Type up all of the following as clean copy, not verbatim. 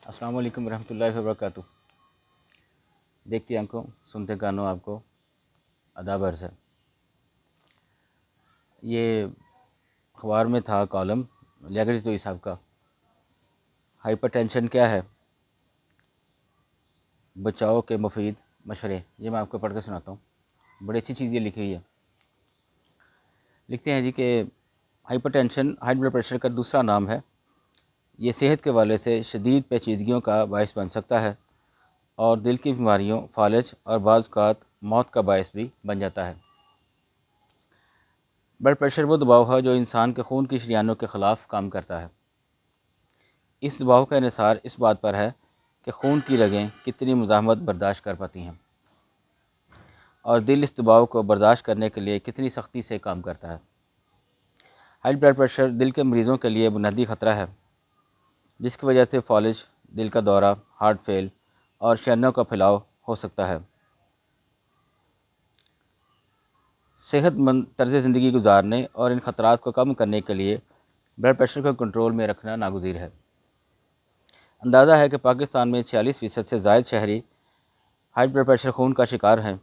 السلام علیکم ورحمۃ اللہ وبرکاتہ۔ دیکھتی آنکھوں سنتے کانوں آپ کو آداب عرض ہے۔ یہ اخبار میں تھا کالم لیاقت جوئی صاحب کا، ہائپر ٹینشن کیا ہے، بچاؤ کے مفید مشورے۔ یہ میں آپ کو پڑھ کے سناتا ہوں، بڑی اچھی چیز یہ لکھی ہوئی ہے۔ لکھتے ہیں جی کہ hypertension high blood pressure کا دوسرا نام ہے۔ یہ صحت کے حوالے سے شدید پیچیدگیوں کا باعث بن سکتا ہے اور دل کی بیماریوں، فالج اور بعض اوقات موت کا باعث بھی بن جاتا ہے۔ بلڈ پریشر وہ دباؤ ہے جو انسان کے خون کی شریانوں کے خلاف کام کرتا ہے۔ اس دباؤ کا انحصار اس بات پر ہے کہ خون کی رگیں کتنی مزاحمت برداشت کر پاتی ہیں اور دل اس دباؤ کو برداشت کرنے کے لیے کتنی سختی سے کام کرتا ہے۔ ہائی بلڈ پریشر دل کے مریضوں کے لیے بنیادی خطرہ ہے، جس کی وجہ سے فالج، دل کا دورہ، ہارٹ فیل اور شریانوں کا پھیلاؤ ہو سکتا ہے۔ صحت مند طرز زندگی گزارنے اور ان خطرات کو کم کرنے کے لیے بلڈ پریشر کو کنٹرول میں رکھنا ناگزیر ہے۔ اندازہ ہے کہ پاکستان میں 46% سے زائد شہری ہائی بلڈ پریشر خون کا شکار ہیں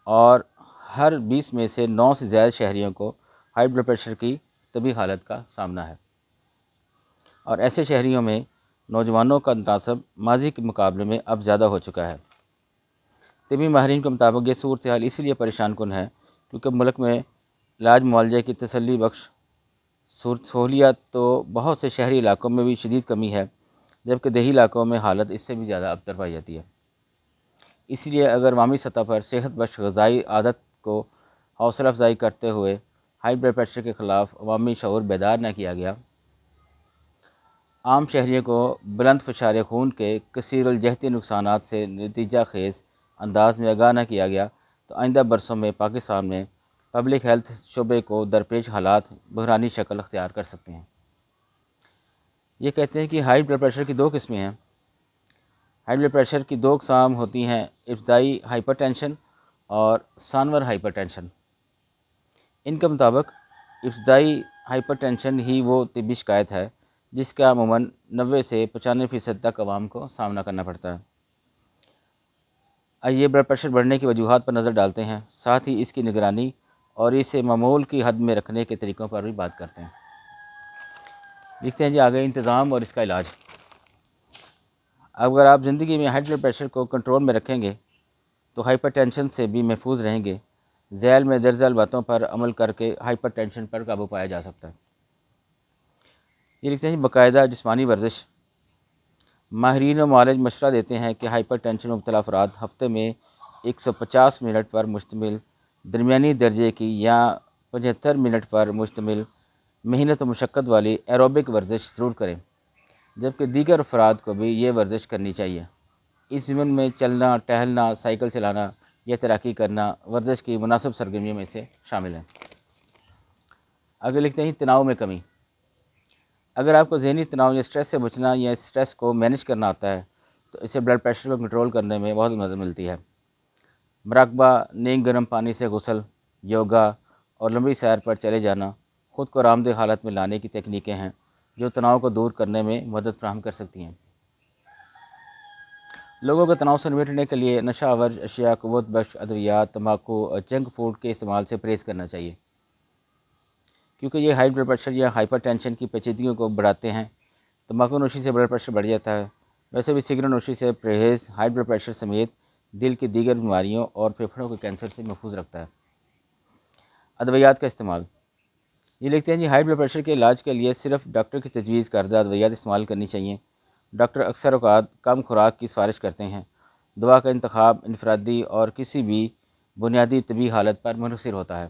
اور ہر 20 میں سے 9 سے زائد شہریوں کو ہائی بلڈ پریشر کی طبی حالت کا سامنا ہے، اور ایسے شہریوں میں نوجوانوں کا تناسب ماضی کے مقابلے میں اب زیادہ ہو چکا ہے۔ طبی ماہرین کے مطابق یہ صورتحال اس لیے پریشان کن ہے کیونکہ ملک میں علاج معالجے کی تسلی بخش سہولیات تو بہت سے شہری علاقوں میں بھی شدید کمی ہے، جبکہ دیہی علاقوں میں حالت اس سے بھی زیادہ ابتر پائی جاتی ہے۔ اس لیے اگر عوامی سطح پر صحت بخش غذائی عادت کو حوصلہ افزائی کرتے ہوئے ہائی بلڈ پریشر کے خلاف عوامی شعور بیدار نہ کیا گیا، عام شہریوں کو بلند فشار خون کے کثیر الجہتی نقصانات سے نتیجہ خیز انداز میں آگاہ نہ کیا گیا تو آئندہ برسوں میں پاکستان میں پبلک ہیلتھ شعبے کو درپیش حالات بحرانی شکل اختیار کر سکتے ہیں۔ یہ کہتے ہیں کہ ہائی بلڈ پریشر کی دو قسمیں ہیں۔ ہائی بلڈ پریشر کی دو اقسام ہوتی ہیں، ابتدائی ہائپر ٹینشن اور ثانور ہائپر ٹینشن۔ ان کے مطابق ابتدائی ہائپر ٹینشن ہی وہ طبی شکایت ہے جس کا عموماً 90 سے 95% تک عوام کو سامنا کرنا پڑتا ہے۔ آئیے بلڈ پریشر بڑھنے کی وجوہات پر نظر ڈالتے ہیں، ساتھ ہی اس کی نگرانی اور اسے معمول کی حد میں رکھنے کے طریقوں پر بھی بات کرتے ہیں۔ لکھتے ہیں جی آگے انتظام اور اس کا علاج۔ اگر آپ زندگی میں ہائی بلڈ پریشر کو کنٹرول میں رکھیں گے تو ہائپر ٹینشن سے بھی محفوظ رہیں گے۔ ذیل میں درج ذیل باتوں پر عمل کر کے ہائپر ٹینشن پر قابو پایا جا سکتا ہے۔ یہ لکھتے ہیں باقاعدہ جسمانی ورزش۔ ماہرین و معالج مشورہ دیتے ہیں کہ ہائپر ٹینشن مبتلا افراد ہفتے میں 150 منٹ پر مشتمل درمیانی درجے کی یا 75 منٹ پر مشتمل محنت و مشقت والی ایروبک ورزش ضرور کریں، جبکہ دیگر افراد کو بھی یہ ورزش کرنی چاہیے۔ اس ضمن میں چلنا، ٹہلنا، سائیکل چلانا یا تیراکی کرنا ورزش کی مناسب سرگرمیوں میں سے شامل ہیں۔ آگے لکھتے ہیں تناؤ میں کمی۔ اگر آپ کو ذہنی تناؤ یا اسٹریس سے بچنا یا اسٹریس کو مینج کرنا آتا ہے تو اسے بلڈ پریشر کو کنٹرول کرنے میں بہت مدد ملتی ہے۔ مراقبہ، نیم گرم پانی سے غسل، یوگا اور لمبی سیر پر چلے جانا خود کو آرام دہ حالت میں لانے کی تکنیکیں ہیں جو تناؤ کو دور کرنے میں مدد فراہم کر سکتی ہیں۔ لوگوں کو تناؤ سے نمٹنے کے لیے نشہ آور اشیاء، قوت بخش ادویات، تمباکو اور جنک فوڈ کے استعمال سے پرہیز کرنا چاہیے، کیونکہ یہ ہائی بلڈ پریشر یا ہائپر ٹینشن کی پیچیدگیوں کو بڑھاتے ہیں۔ تمباکو نوشی سے بلڈ پریشر بڑھ جاتا ہے۔ ویسے بھی سگریٹ نوشی سے پرہیز ہائی بلڈ پریشر سمیت دل کی دیگر بیماریوں اور پھیپھڑوں کے کینسر سے محفوظ رکھتا ہے۔ ادویات کا استعمال۔ یہ لکھتے ہیں ہائی بلڈ پریشر کے علاج کے لیے صرف ڈاکٹر کی تجویز کردہ ادویات استعمال کرنی چاہیے۔ ڈاکٹر اکثر اوقات کم خوراک کی سفارش کرتے ہیں۔ دوا کا انتخاب انفرادی اور کسی بھی بنیادی طبی حالت پر منحصر ہوتا ہے۔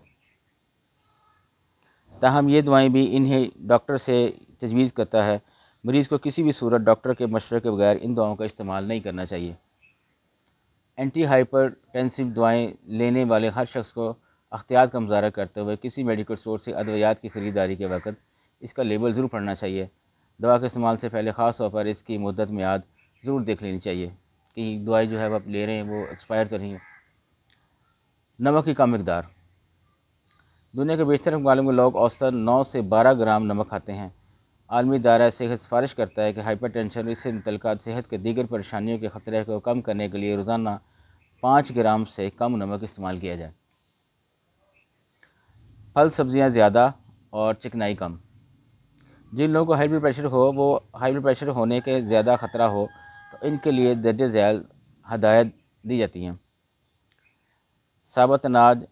تاہم یہ دوائیں بھی انہیں ڈاکٹر سے تجویز کرتا ہے، مریض کو کسی بھی صورت ڈاکٹر کے مشورے کے بغیر ان دواؤں کا استعمال نہیں کرنا چاہیے۔ اینٹی ہائپر ٹینسو دوائیں لینے والے ہر شخص کو احتیاط کا مظاہرہ کرتے ہوئے کسی میڈیکل اسٹور سے ادویات کی خریداری کے وقت اس کا لیبل ضرور پڑھنا چاہیے۔ دوا کے استعمال سے پہلے خاص طور پر اس کی مدت میعاد ضرور دیکھ لینی چاہیے کہ دوائی جو ہے وہ آپ لے رہے ہیں وہ ایکسپائر تو نہیں ہے۔ نمک کی کم مقدار۔ دنیا کے بیشتر ممالک میں لوگ اوسطاً 9 سے 12 گرام نمک کھاتے ہیں۔ عالمی ادارہ صحت سفارش کرتا ہے کہ ہائپر ٹینشن اور اس سے متعلقہ صحت کے دیگر پریشانیوں کے خطرے کو کم کرنے کے لیے روزانہ 5 گرام سے کم نمک استعمال کیا جائے۔ پھل سبزیاں زیادہ اور چکنائی کم۔ جن لوگوں کو ہائی بلڈ پریشر ہو، وہ ہائی بلڈ پریشر ہونے کے زیادہ خطرہ ہو تو ان کے لیے درج ذیل ہدایت دی جاتی ہیں۔ ثابت اناج،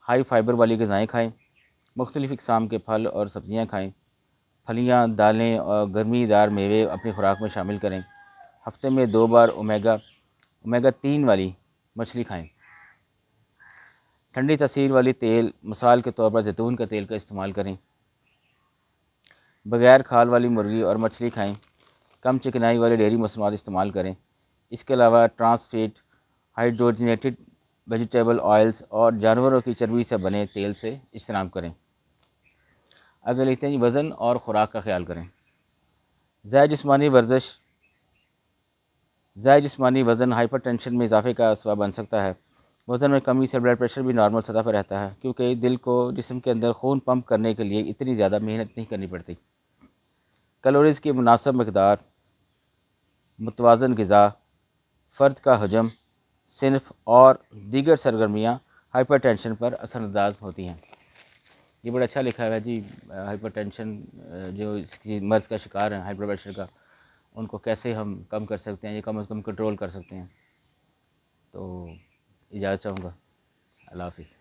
ہائی فائبر والی غذائیں کھائیں، مختلف اقسام کے پھل اور سبزیاں کھائیں، پھلیاں، دالیں اور گرمی دار میوے اپنی خوراک میں شامل کریں۔ ہفتے میں 2 بار اومیگا 3 والی مچھلی کھائیں۔ ٹھنڈی تاثیر والی تیل، مثال کے طور پر زیتون کا تیل کا استعمال کریں۔ بغیر کھال والی مرغی اور مچھلی کھائیں۔ کم چکنائی والے ڈیری مصنوعات استعمال کریں۔ اس کے علاوہ ٹرانس فیٹ، ہائیڈروجنیٹڈ ویجیٹیبل آئلز اور جانوروں کی چربی سے بنے تیل سے اجتناب کریں۔ اگر لکھتے ہیں وزن اور خوراک کا خیال کریں۔ زائد جسمانی وزن ہائپر ٹینشن میں اضافے کا سبب بن سکتا ہے۔ وزن میں کمی سے بلڈ پریشر بھی نارمل سطح پر رہتا ہے، کیونکہ دل کو جسم کے اندر خون پمپ کرنے کے لیے اتنی زیادہ محنت نہیں کرنی پڑتی۔ کیلوریز کی مناسب مقدار، متوازن غذا، فرد کا حجم، صنف اور دیگر سرگرمیاں ہائپر ٹینشن پر اثر انداز ہوتی ہیں۔ یہ بڑا اچھا لکھا ہے جی، ہائپر ٹینشن جو اس کی مرض کا شکار ہیں ہائی بلڈ پریشر کا، ان کو کیسے ہم کم کر سکتے ہیں یا کم از کم کنٹرول کر سکتے ہیں۔ تو اجازت چاہوں گا، اللہ حافظ۔